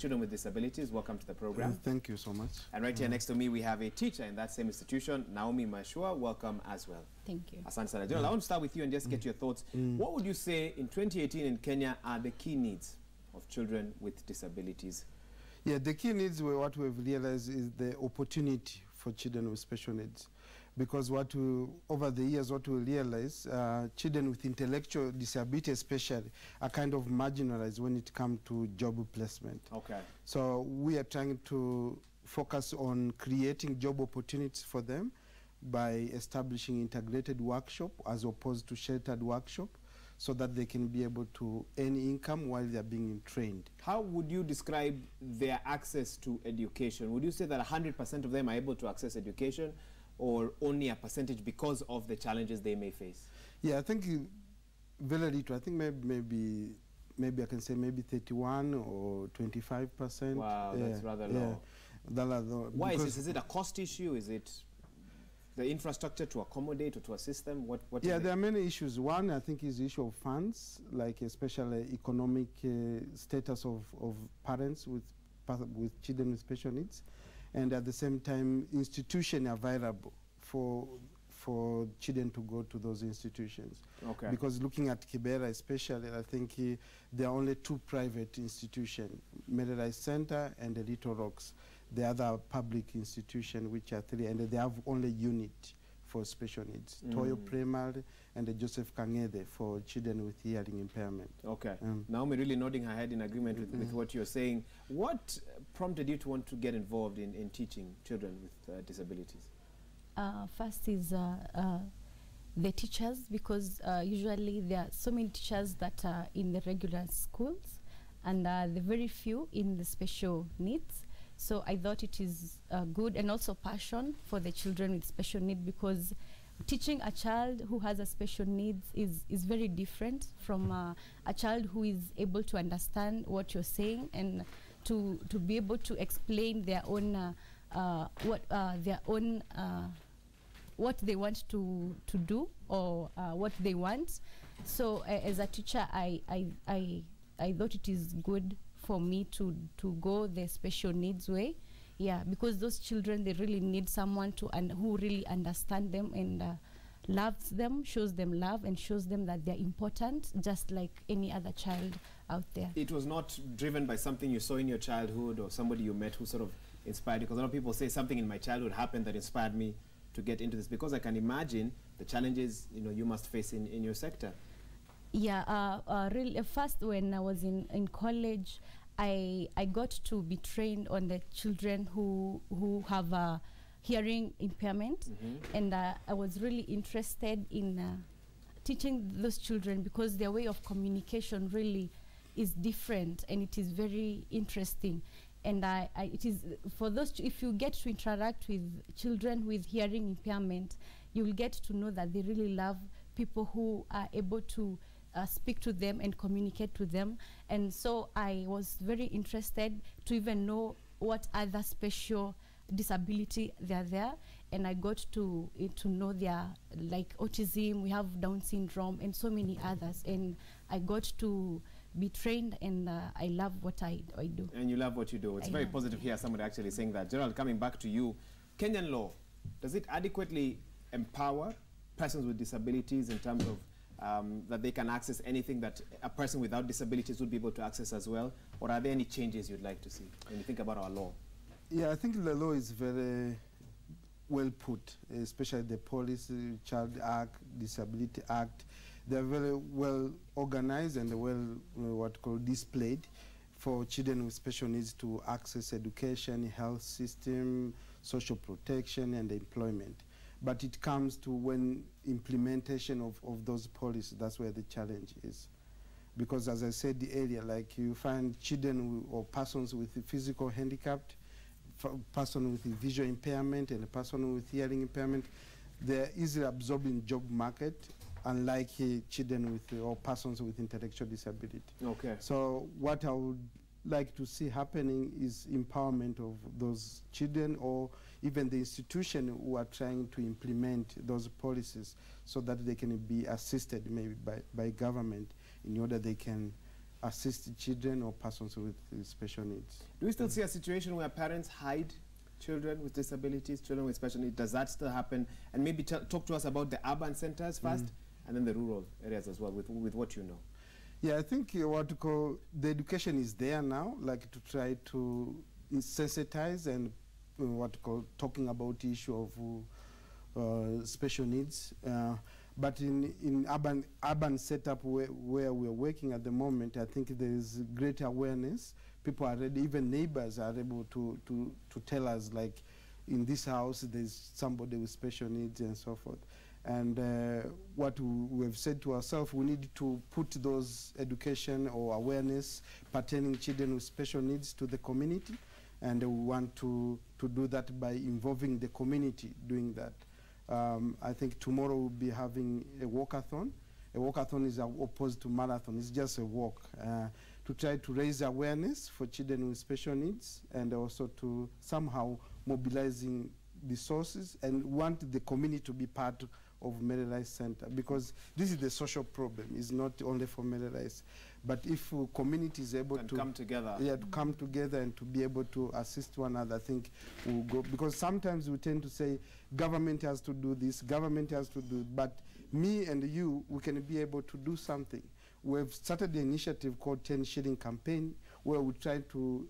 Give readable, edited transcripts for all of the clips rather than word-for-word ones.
children with disabilities. Welcome to the program. Thank you so much. And right here next to me, we have a teacher in that same institution, Naomi Mashua. Welcome as well. Thank you. Asante sana. Gerald, I want to start with you and just get your thoughts. What would you say in 2018 in Kenya are the key needs of children with disabilities? Yeah, the key needs, what we've realized is the opportunity for children with special needs. Because over the years, what we realize, children with intellectual disability especially are kind of marginalized when it comes to job placement. Okay. So we are trying to focus on creating job opportunities for them by establishing integrated workshop as opposed to sheltered workshop, so that they can be able to earn income while they are being trained. How would you describe their access to education? Would you say that 100% of them are able to access education, or only a percentage because of the challenges they may face? Yeah, I think very little. I think maybe I can say maybe 31 or 25%. Wow, that's rather low. Yeah. Why is this? Is it a cost issue? Is it the infrastructure to accommodate or to assist them? What yeah, there are many issues. One, I think, is the issue of funds, like especially economic status of parents with children with special needs, and at the same time, institutions are available for children to go to those institutions. Okay. Because looking at Kibera especially, I think there are only 2 private institutions, Mererai Center and the Little Rocks. The other public institution, which are 3, and they have only unit for special needs. Toyo Primary and the Joseph Kangede for children with hearing impairment. Okay. Naomi really nodding her head in agreement with what you're saying. What prompted you to want to get involved in teaching children with disabilities? First is the teachers, because usually there are so many teachers that are in the regular schools, and the very few in the special needs. So I thought it is good, and also passion for the children with special needs, because teaching a child who has a special needs is very different from a child who is able to understand what you're saying and to be able to explain their own what they want to do, or what they want. So as a teacher, I thought it is good for me to go the special needs way. Yeah, because those children, they really need someone who really understands them and loves them, shows them love, and shows them that they're important, just like any other child out there. It was not driven by something you saw in your childhood or somebody you met who sort of inspired you? Because a lot of people say something in my childhood happened that inspired me to get into this, because I can imagine the challenges you must face in your sector. Yeah, really, first when I was in college, I got to be trained on the children who have a hearing impairment, and I was really interested in teaching those children, because their way of communication really is different, and it is very interesting. And it is for those, if you get to interact with children with hearing impairment, you will get to know that they really love people who are able to speak to them and communicate with them. And so I was very interested to even know what other special disability they're there, and I got to know their, like autism, we have Down syndrome, and so many others, and I got to be trained, and I love what I do. And you love what you do. It's very positive here, somebody actually saying that. Gerald, coming back to you, Kenyan law, does it adequately empower persons with disabilities in terms of that they can access anything that a person without disabilities would be able to access as well? Or are there any changes you'd like to see when you think about our law? Yeah, I think the law is very well put, especially the Police, Child Act, Disability Act. They're very well organized and well displayed for children with special needs to access education, health system, social protection, and employment. But it comes to when implementation of those policies, that's where the challenge is. Because as I said earlier, like you find children or persons with physical handicap, person with visual impairment and a person with hearing impairment, they're easily absorbed in job market, unlike children with or persons with intellectual disability. Okay. So what I would like to see happening is empowerment of those children, or even the institution who are trying to implement those policies, so that they can be assisted maybe by government in order they can assist children or persons with special needs. Do we still see a situation where parents hide children with disabilities, children with special needs? Does that still happen? And maybe talk to us about the urban centers first, and then the rural areas as well, with what you know. Yeah, I think what to call the education is there now, like to try to sensitize and what to call talking about the issue of special needs. But in urban setup where we're working at the moment, I think there is great awareness. People are ready, even neighbors are able to tell us, like, in this house there's somebody with special needs and so forth. And what we've said to ourselves, we need to put those education or awareness pertaining children with special needs to the community, and we want to do that by involving the community doing that. I think tomorrow we'll be having a walkathon. A walkathon is opposed to marathon. It's just a walk to try to raise awareness for children with special needs, and also to somehow mobilizing resources, and want the community to be part of Mele Center, because this is the social problem. It's not only for Mele, but if community is able to come together, to come together and to be able to assist one another, I think we'll go. Because sometimes we tend to say government has to do this, government has to do, but me and you, we can be able to do something. We've started an initiative called 10 Shilling Campaign, where we try to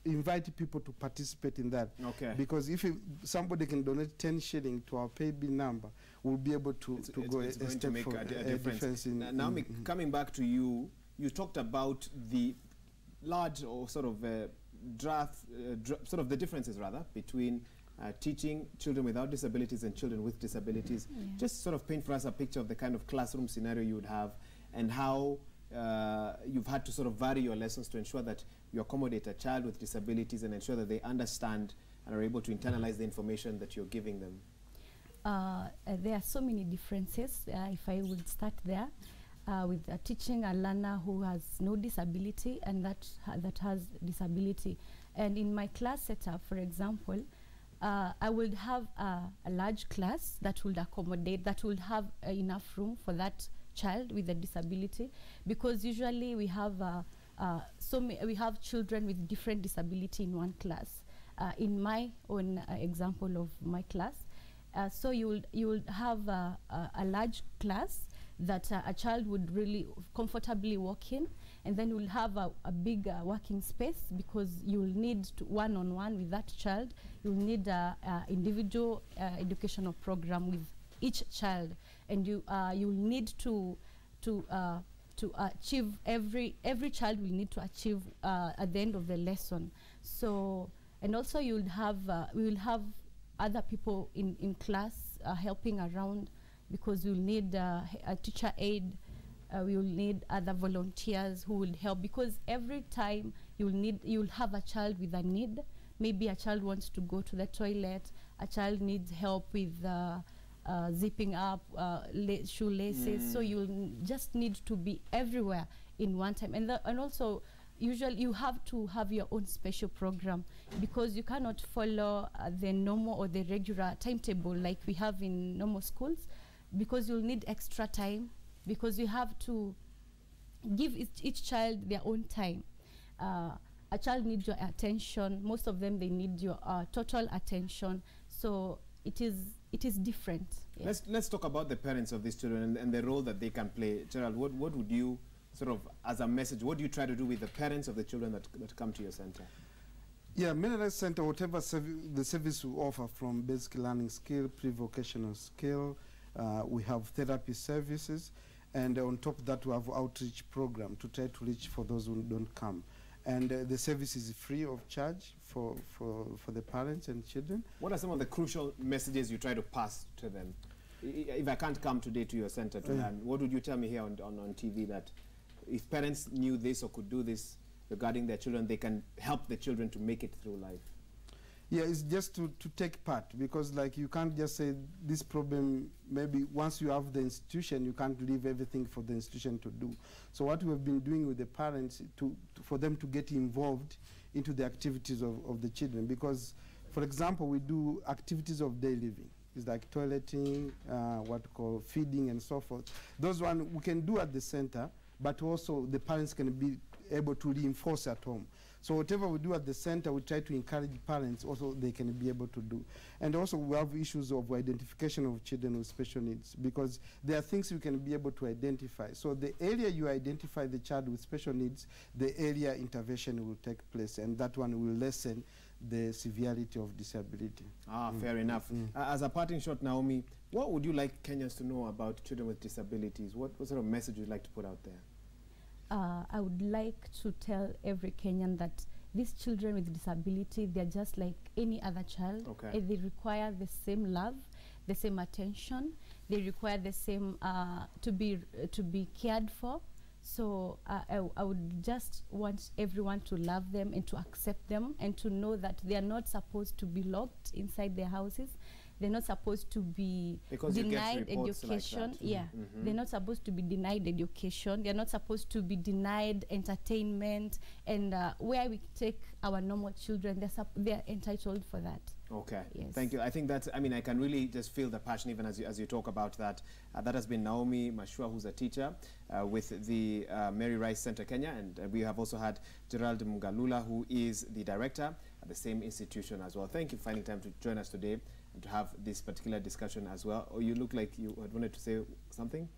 invite people to participate in that. Okay. Because if somebody can donate 10 shilling to our pay bill number, we'll be able to go a step to make for a difference. in Coming back to you, you talked about the large or sort of sort of the differences rather between teaching children without disabilities and children with disabilities. Yeah. Just sort of paint for us a picture of the kind of classroom scenario you would have, and how you've had to sort of vary your lessons to ensure that you accommodate a child with disabilities and ensure that they understand and are able to internalize the information that you're giving them. There are so many differences. If I would start there with teaching a learner who has no disability and that has disability. And in my class setup, for example, I would have a large class that would accommodate, that would have enough room for that child with a disability, because usually we have we have children with different disability in one class. In my own example of my class, so you will have a large class that a child would really comfortably walk in, and then you'll have a big working space, because you'll need one-on-one with that child. You'll need a individual educational program with each child, and you'll need to achieve, every child will need to achieve at the end of the lesson. So, and also we will have other people in class helping around, because we'll need a teacher aide, we will need other volunteers who will help, because every time you'll have a child with a need. Maybe a child wants to go to the toilet, a child needs help with zipping up shoelaces, so you'll just need to be everywhere in one time. And also, usually you have to have your own special program, because you cannot follow the normal or the regular timetable like we have in normal schools, because you'll need extra time, because you have to give each child their own time. A child needs your attention. Most of them, they need your total attention. So it is different. Yeah. Let's talk about the parents of these children and the role that they can play. Gerald, what would you sort of, as a message, what do you try to do with the parents of the children that come to your center? Yeah, Mele Center, whatever the service we offer, from basic learning skill, pre-vocational skill, we have therapy services, and on top of that we have outreach program to try to reach for those who don't come. And the service is free of charge for the parents and children. What are some of the crucial messages you try to pass to them? If I can't come today to your center to learn, what would you tell me here on TV, that if parents knew this or could do this regarding their children, they can help the children to make it through life? Yeah, it's just to take part, because like you can't just say this problem, maybe once you have the institution, you can't leave everything for the institution to do. So what we've been doing with the parents, for them to get involved into the activities of the children, because, for example, we do activities of daily living. It's like toileting, what we call feeding and so forth. Those one we can do at the center, but also the parents can be able to reinforce at home. So whatever we do at the center, we try to encourage parents also they can be able to do. And also we have issues of identification of children with special needs, because there are things we can be able to identify. So the area you identify the child with special needs, the area intervention will take place, and that one will lessen the severity of disability. Fair enough. As a parting shot, Naomi, what would you like Kenyans to know about children with disabilities? What sort of message would you like to put out there? I would like to tell every Kenyan that these children with disability, they're just like any other child. Okay. They require the same love, the same attention. They require the same to be cared for. So I would just want everyone to love them and to accept them, and to know that they are not supposed to be locked inside their houses. They're not supposed to be denied education. Like They're not supposed to be denied education. They're not supposed to be denied entertainment. And where we take our normal children, they're entitled for that. Okay, yes. Thank you. I think that's, I mean, I can really just feel the passion even as you talk about that. That has been Naomi Mwaura, who's a teacher with the Mary Rice Center Kenya, and we have also had Gerald Mgalula, who is the director at the same institution as well. Thank you for finding time to join us today and to have this particular discussion as well. Oh, you look like you had wanted to say something?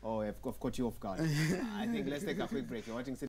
Oh, I've caught you off guard. I think let's take a quick break. You're watching